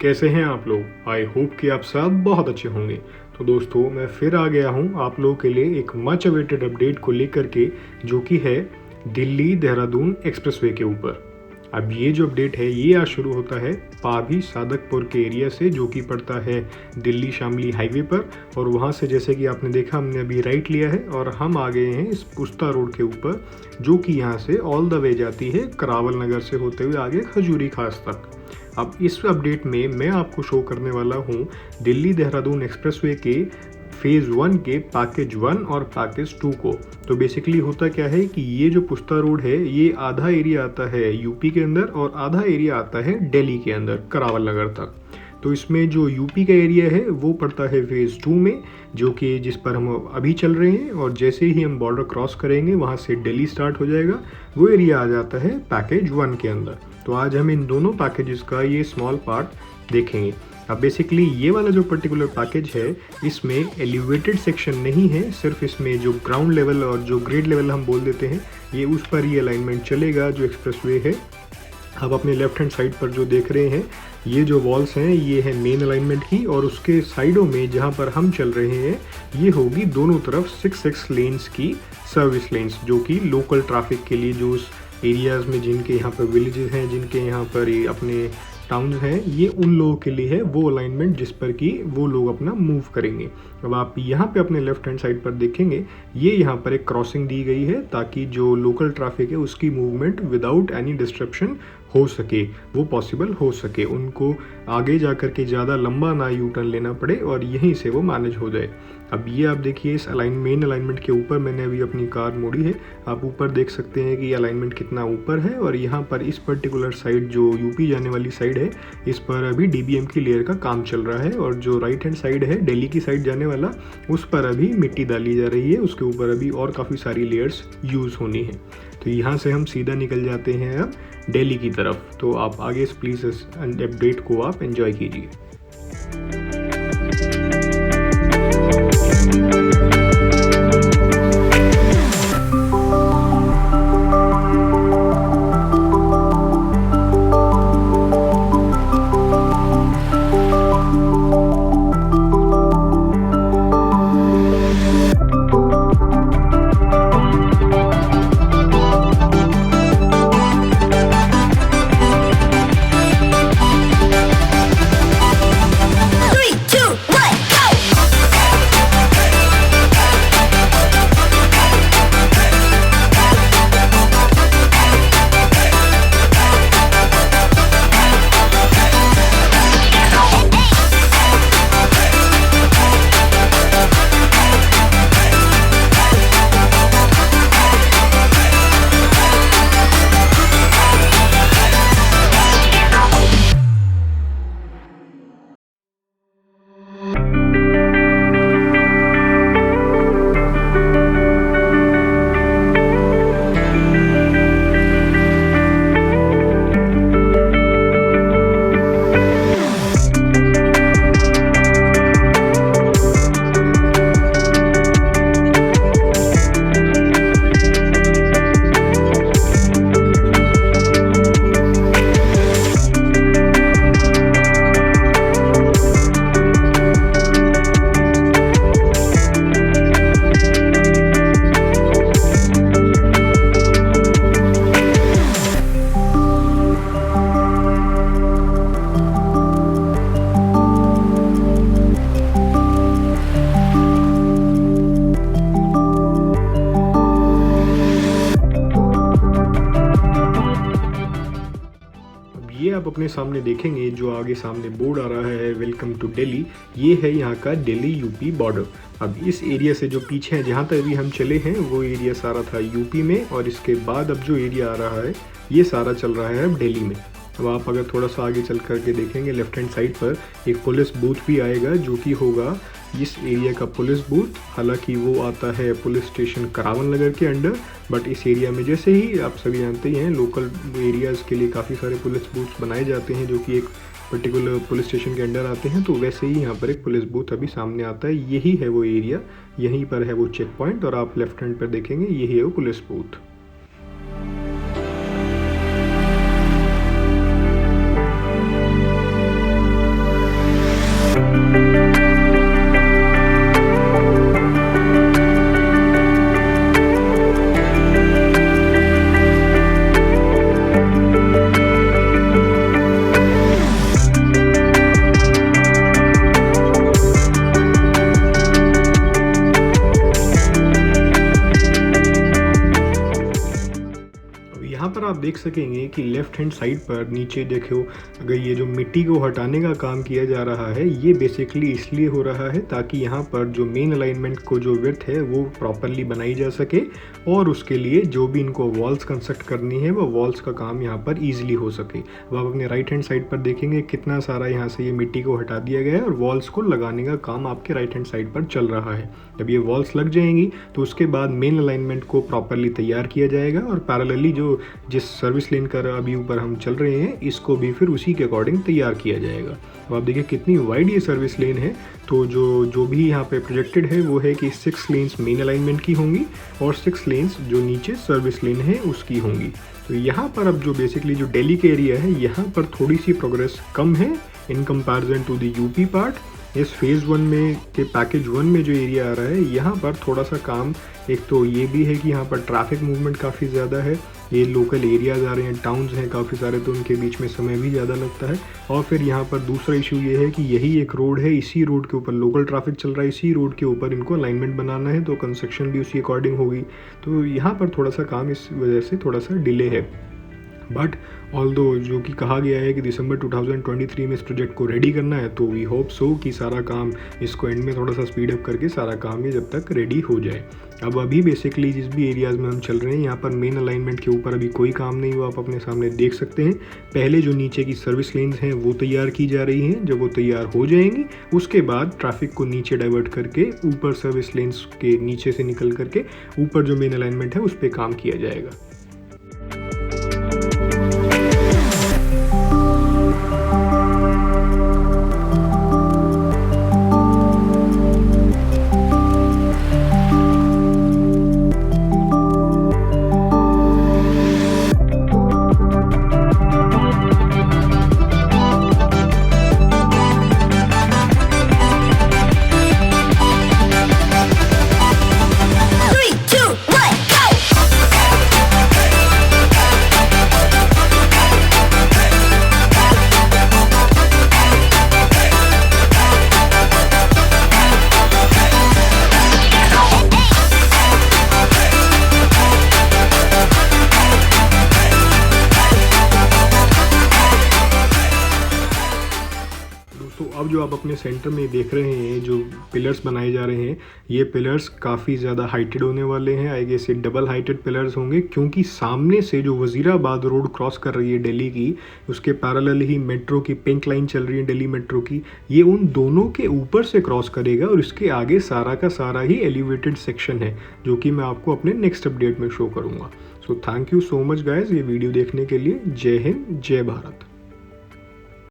कैसे हैं आप लोग। आई होप कि आप सब बहुत अच्छे होंगे। तो दोस्तों मैं फिर आ गया हूं आप लोगों के लिए एक मच अवेटेड अपडेट को लेकर के, जो कि है दिल्ली देहरादून एक्सप्रेसवे के ऊपर। अब ये जो अपडेट है ये आज शुरू होता है पाभी सादकपुर के एरिया से, जो कि पड़ता है दिल्ली शामली हाईवे पर। और वहाँ से जैसे कि आपने देखा हमने अभी राइट लिया है और हम आ गए हैं इस पुस्ता रोड के ऊपर, जो कि यहाँ से ऑल द वे जाती है करावल नगर से होते हुए आगे खजूरी खास तक। अब इस अपडेट में मैं आपको शो करने वाला हूँ दिल्ली देहरादून एक्सप्रेसवे के फेज़ 1 के पैकेज 1 और पैकेज 2 को। तो बेसिकली होता क्या है कि ये जो पुस्ता रोड है ये आधा एरिया आता है यूपी के अंदर और आधा एरिया आता है दिल्ली के अंदर करावल नगर तक। तो इसमें जो यूपी का एरिया है वो पड़ता है फेज़ 2 में, जो कि जिस पर हम अभी चल रहे हैं। और जैसे ही हम बॉर्डर क्रॉस करेंगे वहाँ से दिल्ली स्टार्ट हो जाएगा, वो एरिया आ जाता है पैकेज 1 के अंदर। तो आज हम इन दोनों पैकेजेस का ये स्मॉल पार्ट देखेंगे। अब बेसिकली ये वाला जो पर्टिकुलर पैकेज है इसमें एलिवेटेड सेक्शन नहीं है, सिर्फ इसमें जो ग्राउंड लेवल और जो ग्रेड लेवल हम बोल देते हैं ये उस पर ही अलाइनमेंट चलेगा जो एक्सप्रेसवे है। आप अपने लेफ्ट हैंड साइड पर जो देख रहे हैं ये जो वॉल्स हैं ये है मेन अलाइनमेंट की, और उसके साइडों में जहाँ पर हम चल रहे हैं ये होगी दोनों तरफ 6 लेन्स की सर्विस लेन्स, जो कि लोकल ट्रैफिक के लिए, जो उस एरियाज़ में जिनके यहाँ पर विलेजेस हैं, जिनके यहाँ पर ये अपने टाउन्स हैं, ये उन लोगों के लिए है वो अलाइनमेंट जिस पर कि वो लोग अपना मूव करेंगे। अब आप यहाँ पे अपने लेफ्ट हैंड साइड पर देखेंगे ये यहाँ पर एक क्रॉसिंग दी गई है ताकि जो लोकल ट्रैफिक है उसकी मूवमेंट विदाउट एनी डिस्ट्रप्शन हो सके, वो पॉसिबल हो सके, उनको आगे जा कर के ज़्यादा लंबा ना यू टर्न लेना पड़े और यहीं से वो मैनेज हो जाए। अब ये आप देखिए इस मेन अलाइनमेंट के ऊपर मैंने अभी अपनी कार मोड़ी है, आप ऊपर देख सकते हैं कि अलाइनमेंट कितना ऊपर है। और यहाँ पर इस पर्टिकुलर साइड जो यूपी जाने वाली साइड है इस पर अभी डीबीएम की लेयर का काम चल रहा है, और जो राइट हैंड साइड है दिल्ली की साइड जाने वाला उस पर अभी मिट्टी डाली जा रही है, उसके ऊपर अभी और काफ़ी सारी लेयर्स यूज़ होनी है। तो यहाँ से हम सीधा निकल जाते हैं अब दिल्ली की तरफ। तो आप आगे प्लीज़ इस अपडेट को आप एंजॉय कीजिए। ये आप अपने सामने देखेंगे जो आगे सामने बोर्ड आ रहा है वेलकम टू दिल्ली, ये है यहाँ का दिल्ली यूपी बॉर्डर। अब इस एरिया से जो पीछे है जहाँ तक अभी हम चले हैं वो एरिया सारा था यूपी में, और इसके बाद अब जो एरिया आ रहा है ये सारा चल रहा है अब दिल्ली में। अब आप अगर थोड़ा सा आगे चल करके देखेंगे लेफ्ट हैंड साइड पर एक पुलिस बूथ भी आएगा, जो कि होगा इस एरिया का पुलिस बूथ। हालांकि वो आता है पुलिस स्टेशन करावल नगर के अंडर, बट इस एरिया में जैसे ही आप सभी जानते ही हैं लोकल एरियाज़ के लिए काफ़ी सारे पुलिस बूथ्स बनाए जाते हैं जो कि एक पर्टिकुलर पुलिस स्टेशन के अंडर आते हैं। तो वैसे ही यहाँ पर एक पुलिस बूथ अभी सामने आता है, यही है वो एरिया, यहीं पर है वो चेक पॉइंट, और आप लेफ्ट हैंड पर देखेंगे यही है वो पुलिस बूथ। यहाँ पर आप देख सकेंगे कि लेफ्ट हैंड साइड पर नीचे देखो, अगर ये जो मिट्टी को हटाने का काम किया जा रहा है, ये बेसिकली इसलिए हो रहा है ताकि यहाँ पर जो मेन अलाइनमेंट को जो विड्थ है वो प्रॉपरली बनाई जा सके, और उसके लिए जो भी इनको वॉल्स कंस्ट्रक्ट करनी है वो वॉल्स का काम यहाँ पर ईजिली हो सके। अब आप अपने राइट हैंड साइड पर देखेंगे कितना सारा यहाँ से ये मिट्टी को हटा दिया गया है और वॉल्स को लगाने का काम आपके राइट हैंड साइड पर चल रहा है। जब ये वॉल्स लग जाएंगी तो उसके बाद मेन अलाइनमेंट को प्रॉपरली तैयार किया जाएगा और पैरेलली जिस सर्विस लेन का अभी ऊपर हम चल रहे हैं इसको भी फिर उसी के अकॉर्डिंग तैयार किया जाएगा। तो आप देखिए कितनी वाइड ये सर्विस लेन है। तो जो भी यहाँ पे प्रोजेक्टेड है वो है कि 6 लेन्स मेन अलाइनमेंट की होंगी और 6 लेन्स जो नीचे सर्विस लेन है उसकी होंगी। तो यहाँ पर अब जो बेसिकली जो दिल्ली के एरिया है यहाँ पर थोड़ी सी प्रोग्रेस कम है in comparison to the UP part. इस फेज़ 1 में के पैकेज 1 में जो एरिया आ रहा है यहाँ पर थोड़ा सा काम, एक तो ये भी है कि यहाँ पर ट्रैफिक मूवमेंट काफ़ी ज़्यादा है, ये लोकल एरियाज़ आ रहे हैं, टाउन्स हैं काफ़ी सारे, तो उनके बीच में समय भी ज़्यादा लगता है। और फिर यहाँ पर दूसरा इशू ये है कि यही एक रोड है, इसी रोड के ऊपर लोकल ट्रैफिक चल रहा है, इसी रोड के ऊपर इनको अलाइनमेंट बनाना है, तो कंस्ट्रक्शन भी उसी अकॉर्डिंग होगी। तो यहाँ पर थोड़ा सा काम इस वजह से थोड़ा सा डिले है। बट ऑल्दो जो कि कहा गया है कि दिसंबर 2023 में इस प्रोजेक्ट को रेडी करना है, तो वी होप सो कि सारा काम इसको एंड में थोड़ा सा स्पीड अप करके सारा काम ये जब तक रेडी हो जाए। अब अभी बेसिकली जिस भी एरियाज़ में हम चल रहे हैं यहाँ पर मेन अलाइनमेंट के ऊपर अभी कोई काम नहीं हुआ, आप अपने सामने देख सकते हैं। पहले जो नीचे की सर्विस लेन्स हैं वो तैयार की जा रही हैं, जब वो तैयार हो जाएंगी उसके बाद ट्रैफिक को नीचे डाइवर्ट करके ऊपर सर्विस लेन्स के नीचे से निकल करके ऊपर जो मेन अलाइनमेंट है उस पर काम किया जाएगा। अब जो आप अपने सेंटर में देख रहे हैं जो पिलर्स बनाए जा रहे हैं, ये पिलर्स काफ़ी ज़्यादा हाइटेड होने वाले हैं। आई गेस ये डबल हाइटेड पिलर्स होंगे, क्योंकि सामने से जो वज़ीराबाद रोड क्रॉस कर रही है दिल्ली की, उसके पैरेलल ही मेट्रो की पिंक लाइन चल रही है दिल्ली मेट्रो की, ये उन दोनों के ऊपर से क्रॉस करेगा और इसके आगे सारा का सारा ही एलिवेटेड सेक्शन है, जो कि मैं आपको अपने नेक्स्ट अपडेट में शो करूँगा। So thank you so much guys ये वीडियो देखने के लिए। जय हिंद, जय भारत।